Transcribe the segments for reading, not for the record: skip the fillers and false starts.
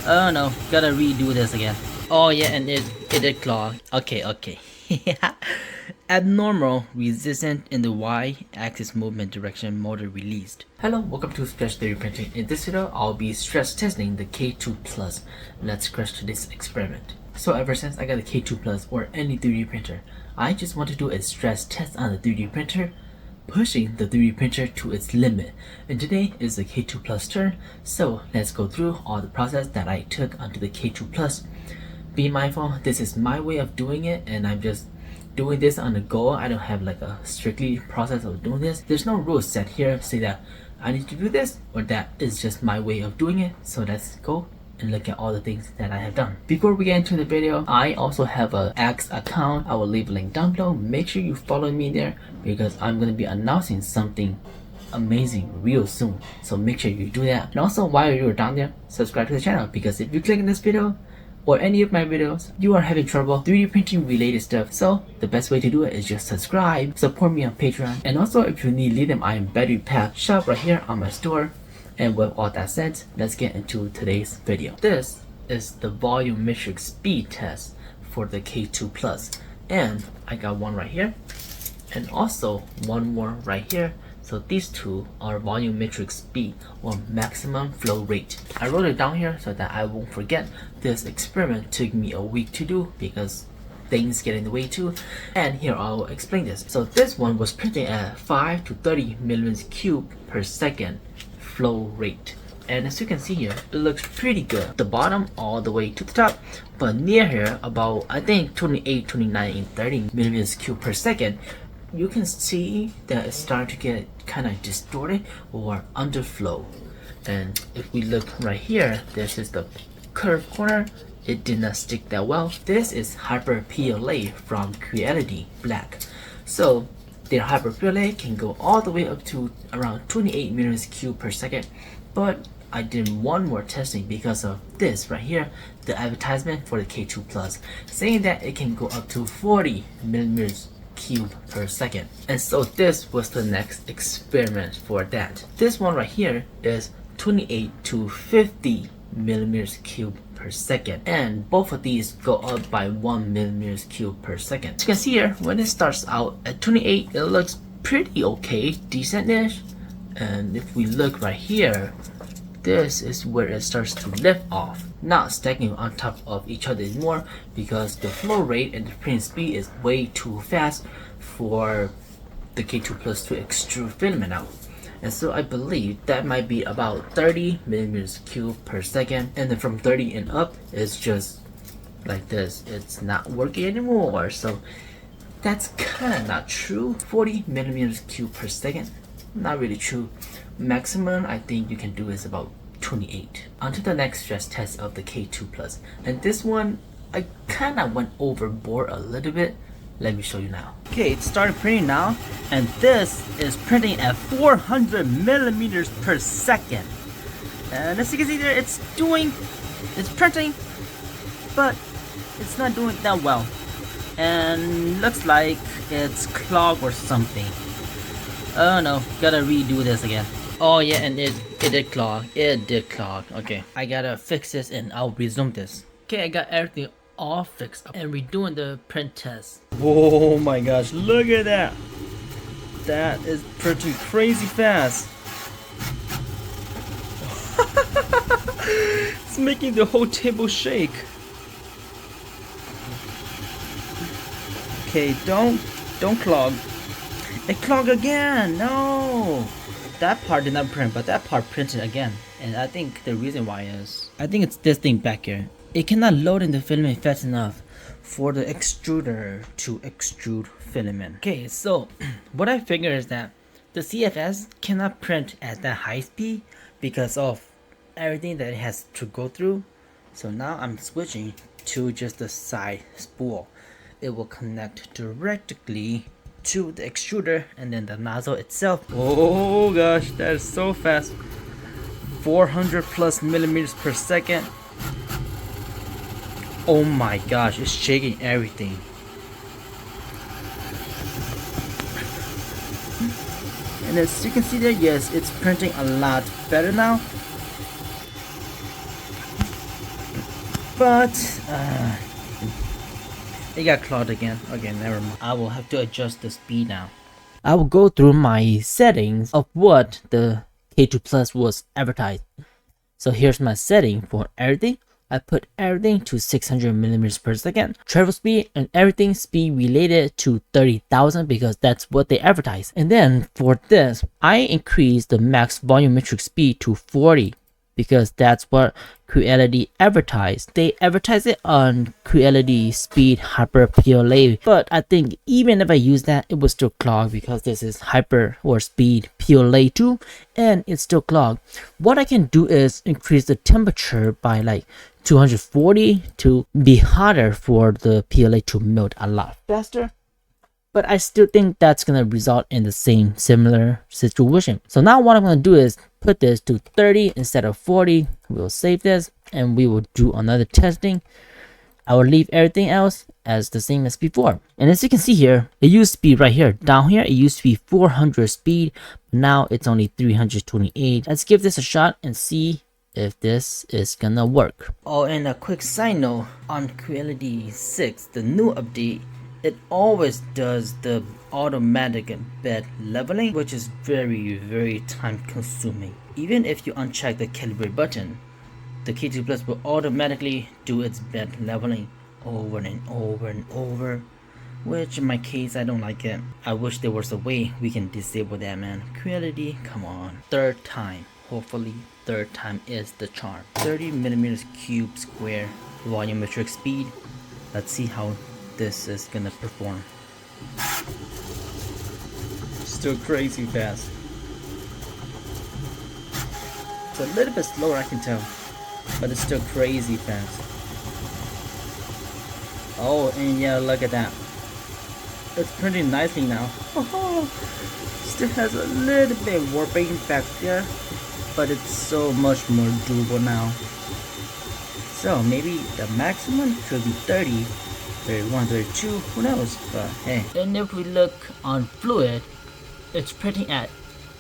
Oh no, gotta redo this again. Oh yeah, and it did clog. Okay. Abnormal resistant in the y-axis movement direction motor released. Hello, welcome to Stress 3D Printing. In this video, I'll be stress testing the K2 Plus. Let's crash to this experiment. So ever since I got a K2 Plus or any 3D printer, I just want to do a stress test on the 3D printer, pushing the 3D printer to its limit. And today is the K2 Plus turn, so let's go through all the process that I took onto the K2 Plus. Be mindful, this is my way of doing it, and I'm just doing this on the go. I don't have like a strictly process of doing this. There's no rules set here say that I need to do this or that. Is just my way of doing it. So let's go and look at all the things that I have done. Before we get into the video, I also have a X account. I will leave a link down below. Make sure you follow me there because I'm going to be announcing something amazing real soon. So make sure you do that. And also while you're down there, subscribe to the channel because if you click on this video or any of my videos, you are having trouble 3D printing related stuff. So the best way to do it is just subscribe, support me on Patreon, and also if you need lithium-ion battery pack, shop right here on my store. And with all that said, let's get into today's video. This is the volumetric speed test for the K2 Plus, and I got one right here, and also one more right here. So these two are volumetric speed or maximum flow rate. I wrote it down here so that I won't forget. This experiment took me a week to do because things get in the way too. And here I'll explain this. So this one was printing at 5 to 30 millimeters cube per second flow rate. And as you can see here, it looks pretty good. The bottom all the way to the top, but near here about I think 28, 29, and 30 millimeters cube per second, you can see that it's starting to get kind of distorted or underflow. And if we look right here, this is the curved corner. It did not stick that well. This is Hyper PLA from Creality Black. So their Hyper PLA can go all the way up to around 28 millimeters cube per second. But I did one more testing because of this right here, the advertisement for the K2 Plus, saying that it can go up to 40 millimeters cube per second. And so this was the next experiment for that. This one right here is 28 to 50 millimeters cube per second, and both of these go up by 1 millimeters cube per second. As you can see here, when it starts out at 28, it looks pretty okay, decent-ish. And if we look right here, this is where it starts to lift off, not stacking on top of each other anymore because the flow rate and the print speed is way too fast for the K2 Plus to extrude filament out. And so I believe that might be about 30 millimeters cube per second, and then from 30 and up it's just like this. It's not working anymore. So that's kind of not true. 40 millimeters cube per second, not really true. Maximum I think you can do is about 28. On to the next stress test of the K2 Plus, and this one I kind of went overboard a little bit. Let me show you now. Okay, it started printing now, and this is printing at 400 millimeters per second. And as you can see there, it's printing, but it's not doing that well. And looks like it's clogged or something. Oh no, gotta redo this again. Oh yeah, and it did clog. It did clog. Okay, I gotta fix this and I'll resume this. Okay, I got everything all fixed up and redoing the print test. Oh my gosh, look at that. That is printing crazy fast. It's making the whole table shake. Okay, don't clog. It clogged again. No, that part did not print, but that part printed again. And I think the reason why is, I think it's this thing back here. It cannot load in the filament fast enough for the extruder to extrude filament. Okay, so what I figure is that the CFS cannot print at that high speed because of everything that it has to go through. So now I'm switching to just the side spool. It will connect directly to the extruder and then the nozzle itself. Oh gosh, that is so fast. 400 plus millimeters per second. Oh my gosh, it's shaking everything. And as you can see there, yes, it's printing a lot better now. but it got clogged again. Okay, never mind. I will have to adjust the speed now. I will go through my settings of what the K2 Plus was advertised. So here's my setting for everything. I put everything to 600 millimeters per second. Travel speed and everything speed related to 30,000 because that's what they advertise. And then for this, I increased the max volumetric speed to 40 because that's what Creality advertised. They advertise it on Creality Speed Hyper PLA, but I think even if I use that, it will still clog because this is Hyper or Speed PLA 2 and it's still clogged. What I can do is increase the temperature by like 240 to be hotter for the PLA to melt a lot faster. But I still think that's gonna result in the same similar situation. So now what I'm gonna do is put this to 30 instead of 40. We'll save this and we will do another testing. I will leave everything else as the same as before. And as you can see here, it used to be right here. Down here, it used to be 400 speed. Now it's only 328. Let's give this a shot and see if this is gonna work. Oh, and a quick side note on Creality 6, the new update, it always does the automatic bed leveling, which is very time consuming. Even if you uncheck the calibrate button, the K2 Plus will automatically do its bed leveling over and over, which in my case I don't like it. I wish there was a way we can disable that, man. Creality, come on. Third time, hopefully third time is the charm. 30 millimeters cube square volumetric speed. Let's see how this is gonna perform. Still crazy fast. It's a little bit slower, I can tell, but it's still crazy fast. Oh, and yeah, look at that. It's printing nicely now. Still has a little bit warping back there, but it's so much more doable now. So maybe the maximum could be 30, 31, 32, who knows, but hey. And if we look on fluid, it's printing at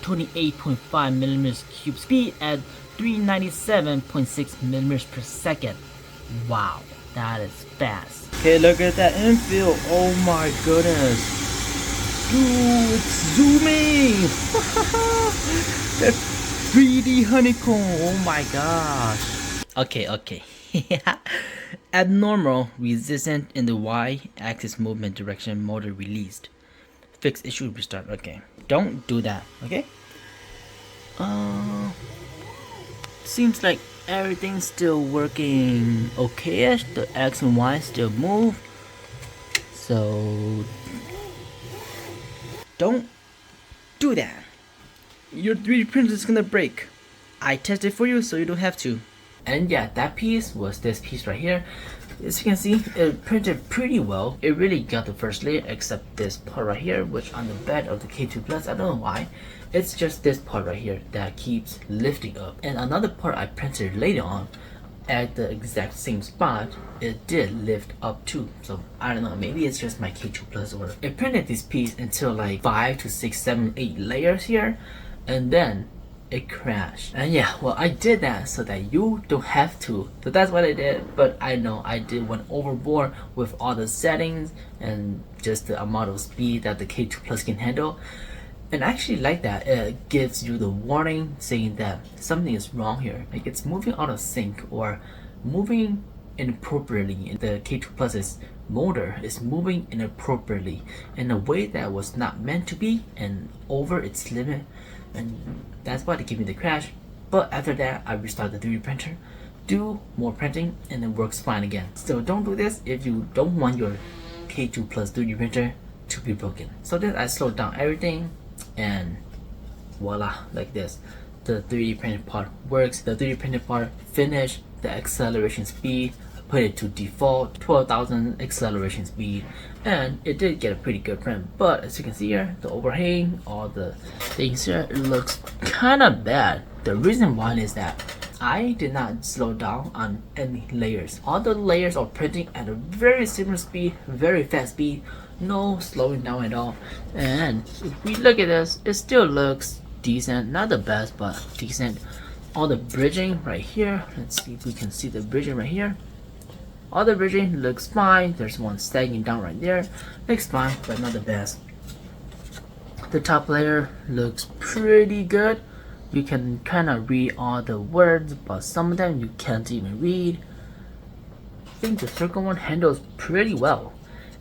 28.5 millimeters cube speed at 397.6 millimeters per second. Wow, that is fast. Okay, look at that infill. Oh my goodness. Dude, it's zooming. That 3D honeycomb. Oh my gosh. Okay. Abnormal resistant in the y-axis movement direction motor released. Fix issue restart. Okay, don't do that. Okay. Seems like everything's still working okay-ish. The X and Y still move. So don't do that. Your 3D printer is gonna break. I tested for you so you don't have to. And yeah, that piece was this piece right here. As you can see, it printed pretty well. It really got the first layer except this part right here, which on the bed of the K2 Plus, I don't know why. It's just this part right here that keeps lifting up. And another part I printed later on at the exact same spot, it did lift up too. So I don't know, maybe it's just my K2 Plus or it printed this piece until like 5 to 6, 7, 8 layers here, and then it crashed. And yeah, well, I did that so that you don't have to. So that's what I did. But I know I did went overboard with all the settings and just the amount of speed that the K2 Plus can handle. And I actually like that. It gives you the warning saying that something is wrong here. Like it's moving out of sync or moving inappropriately. The K2 Plus's motor is moving inappropriately in a way that was not meant to be and over its limit. And that's why they gave me the crash. But after that, I restarted the 3D printer, do more printing, and it works fine again. So don't do this if you don't want your K2 Plus 3D printer to be broken. So then I slowed down everything, and voila, like this. The 3D printed part works. The 3D printed part finished. The acceleration speed, I put it to default 12,000 acceleration speed, and it did get a pretty good print. But as you can see here, the overhang, all the things here, it looks kind of bad. The reason why is that I did not slow down on any layers. All the layers are printing at a very similar speed, very fast speed, no slowing down at all. And if we look at this, it still looks decent, not the best, but decent. All the bridging right here, let's see if we can see the bridging right here. All the bridging looks fine. There's one sagging down right there. Looks fine, but not the best. The top layer looks pretty good. You can kind of read all the words, but some of them you can't even read. I think the circle one handles pretty well,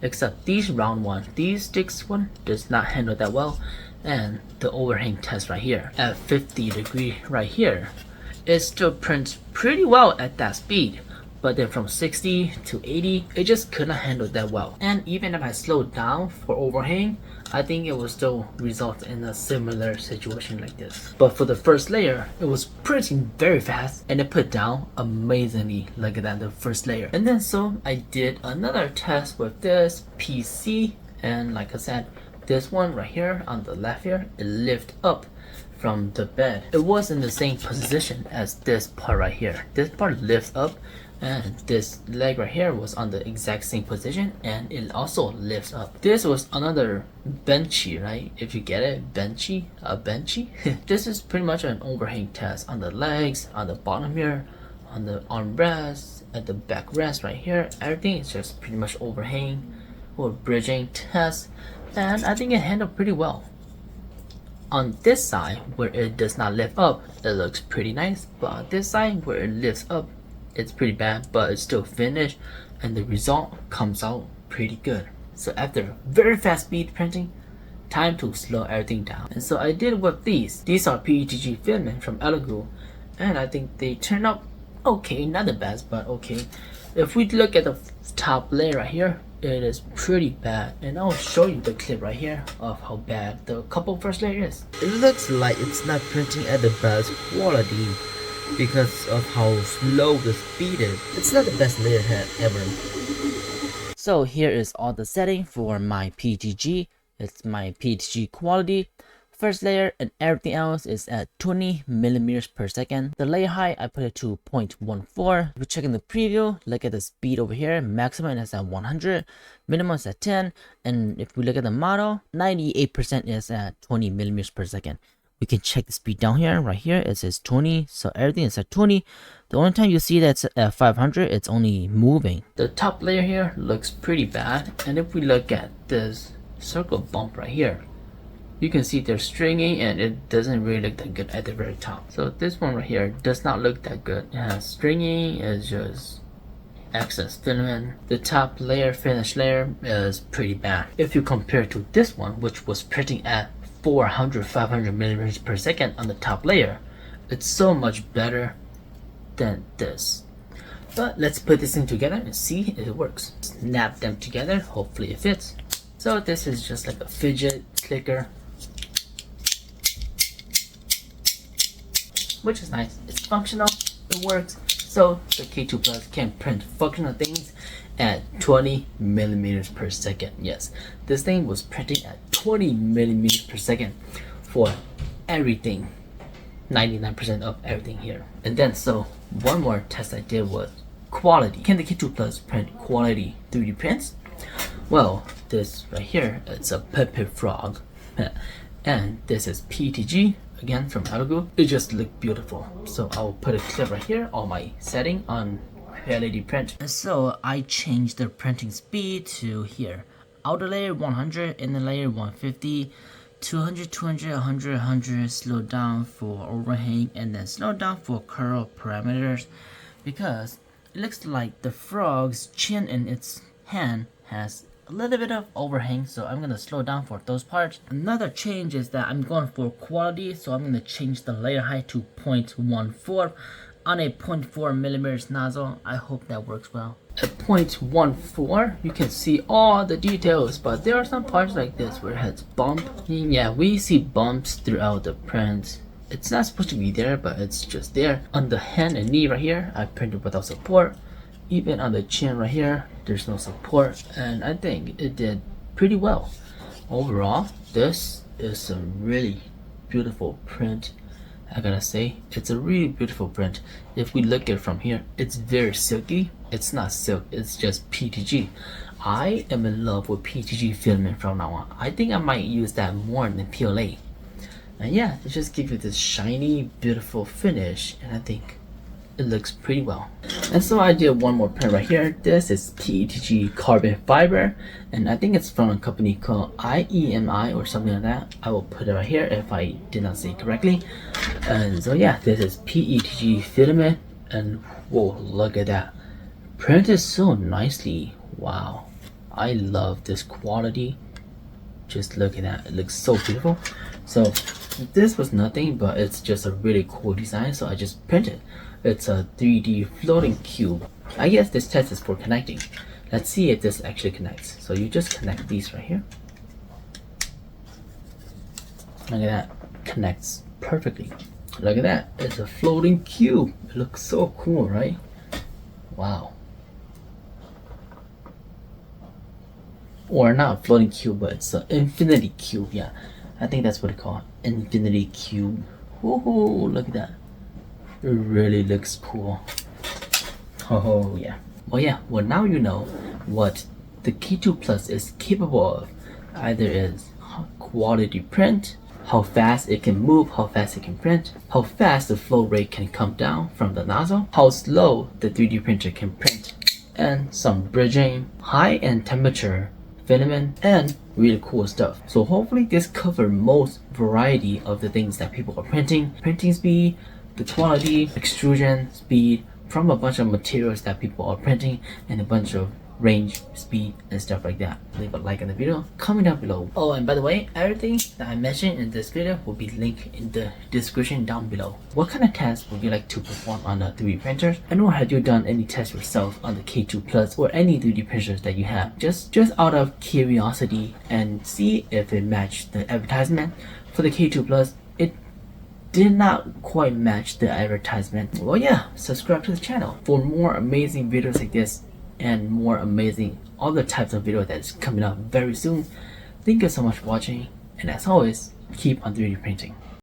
except these round one, these sticks one does not handle that well. And the overhang test right here at 50° right here, it still prints pretty well at that speed, but then from 60 to 80 it just couldn't handle that well. And even if I slowed down for overhang, I think it will still result in a similar situation like this. But for the first layer, it was printing very fast and it put down amazingly like that, the first layer. And then so I did another test with this PC, and like I said, this one right here on the left here, it lifted up from the bed. It was in the same position as this part right here. This part lifts up, and this leg right here was on the exact same position, and it also lifts up. This was another benchy, right? If you get it, benchy, a benchy. This is pretty much an overhang test on the legs, on the bottom here, on the armrest, at the backrest right here. Everything is just pretty much overhang or bridging test, and I think it handled pretty well. On this side where it does not lift up, it looks pretty nice, but on this side where it lifts up, it's pretty bad, but it's still finished and the result comes out pretty good. So after very fast speed printing, time to slow everything down. And so I did with these. These are PETG filament from Elegoo, and I think they turned out okay, not the best, but okay. If we look at the top layer right here, it is pretty bad, and I'll show you the clip right here of how bad the couple first layer is. It looks like it's not printing at the best quality because of how slow the speed is. It's not the best layer head ever. So here is all the setting for my PTG. It's my PTG quality. First layer and everything else is at 20 millimeters per second. The layer height, I put it to 0.14. If we check in the preview, look at the speed over here. Maximum is at 100, minimum is at 10. And if we look at the model, 98% is at 20 millimeters per second. We can check the speed down here. Right here, it says 20. So everything is at 20. The only time you see that's at 500, it's only moving. The top layer here looks pretty bad. And if we look at this circle bump right here, you can see there's stringing and it doesn't really look that good at the very top. So this one right here does not look that good. It has stringing, it's just excess filament. The top layer, finish layer, is pretty bad. If you compare to this one, which was printing at 500 millimeters per second on the top layer, it's so much better than this. But let's put this thing together and see if it works. Snap them together, hopefully it fits. So this is just like a fidget clicker, which is nice. It's functional, it works. So the K2 Plus can print functional things at 20 millimeters per second. Yes, this thing was printing at 20 millimeters per second for everything, 99% of everything here. And then so one more test I did was quality. Can the K2 Plus print quality 3D prints? Well, this right here, it's a Pepe Frog. And this is PTG, again from Elegoo. It just looked beautiful. So I'll put a clip right here on my setting on creality print. And so I changed the printing speed to here. Outer layer 100, inner layer 150, 200, 200, 100, 100, slow down for overhang, and then slow down for curl parameters, because it looks like the frog's chin in its hand has a little bit of overhang, so I'm gonna slow down for those parts. Another change is that I'm going for quality, so I'm gonna change the layer height to 0.14 on a 0.4 millimeters nozzle. I hope that works well. At 0.14, you can see all the details, but there are some parts like this where it has bump. Yeah, we see bumps throughout the print. It's not supposed to be there, but it's just there. On the hand and knee right here, I printed without support. Even on the chin right here, there's no support, and I think it did pretty well. Overall, this is a really beautiful print. I gotta say, it's a really beautiful print. If we look at it from here, it's very silky. It's not silk, it's just PTG. I am in love with PTG filament from now on. I think I might use that more than PLA. And yeah, it just gives you this shiny, beautiful finish, and I think it looks pretty well. And so I did one more print right here. This is PETG carbon fiber, and I think it's from a company called IEMI or something like that. I will put it right here if I did not say it correctly. And so yeah, this is PETG filament, and whoa, look at that. Printed so nicely. Wow, I love this quality. Just look at that, it looks so beautiful. So this was nothing, but it's just a really cool design, so I just printed. It's a 3D floating cube. I guess this test is for connecting. Let's see if this actually connects. So you just connect these right here. Look at that, connects perfectly. Look at that, it's a floating cube. It looks so cool, right? Wow. Or not floating cube, but it's an infinity cube. Yeah, I think that's what it's called, infinity cube. Whoa, look at that. It really looks cool. Oh yeah. Well now you know what the K2 Plus is capable of. Either is quality print, how fast it can move, how fast it can print, how fast the flow rate can come down from the nozzle, how slow the 3D printer can print, and some bridging, high-end temperature, filament, and really cool stuff. So hopefully this covers most variety of the things that people are printing. Printing speed, the quality, extrusion speed from a bunch of materials that people are printing, and a bunch of range, speed, and stuff like that. Leave a like on the video, comment down below. Oh, and by the way, everything that I mentioned in this video will be linked in the description down below. What kind of tests would you like to perform on the 3D printers? And or have you done any tests yourself on the K2 Plus or any 3D printers that you have? Just out of curiosity, and see if it matched the advertisement. For the K2 Plus, it did not quite match the advertisement. Well yeah, subscribe to the channel for more amazing videos like this, and more amazing other types of video that's coming up very soon. Thank you so much for watching, and as always, keep on 3D printing.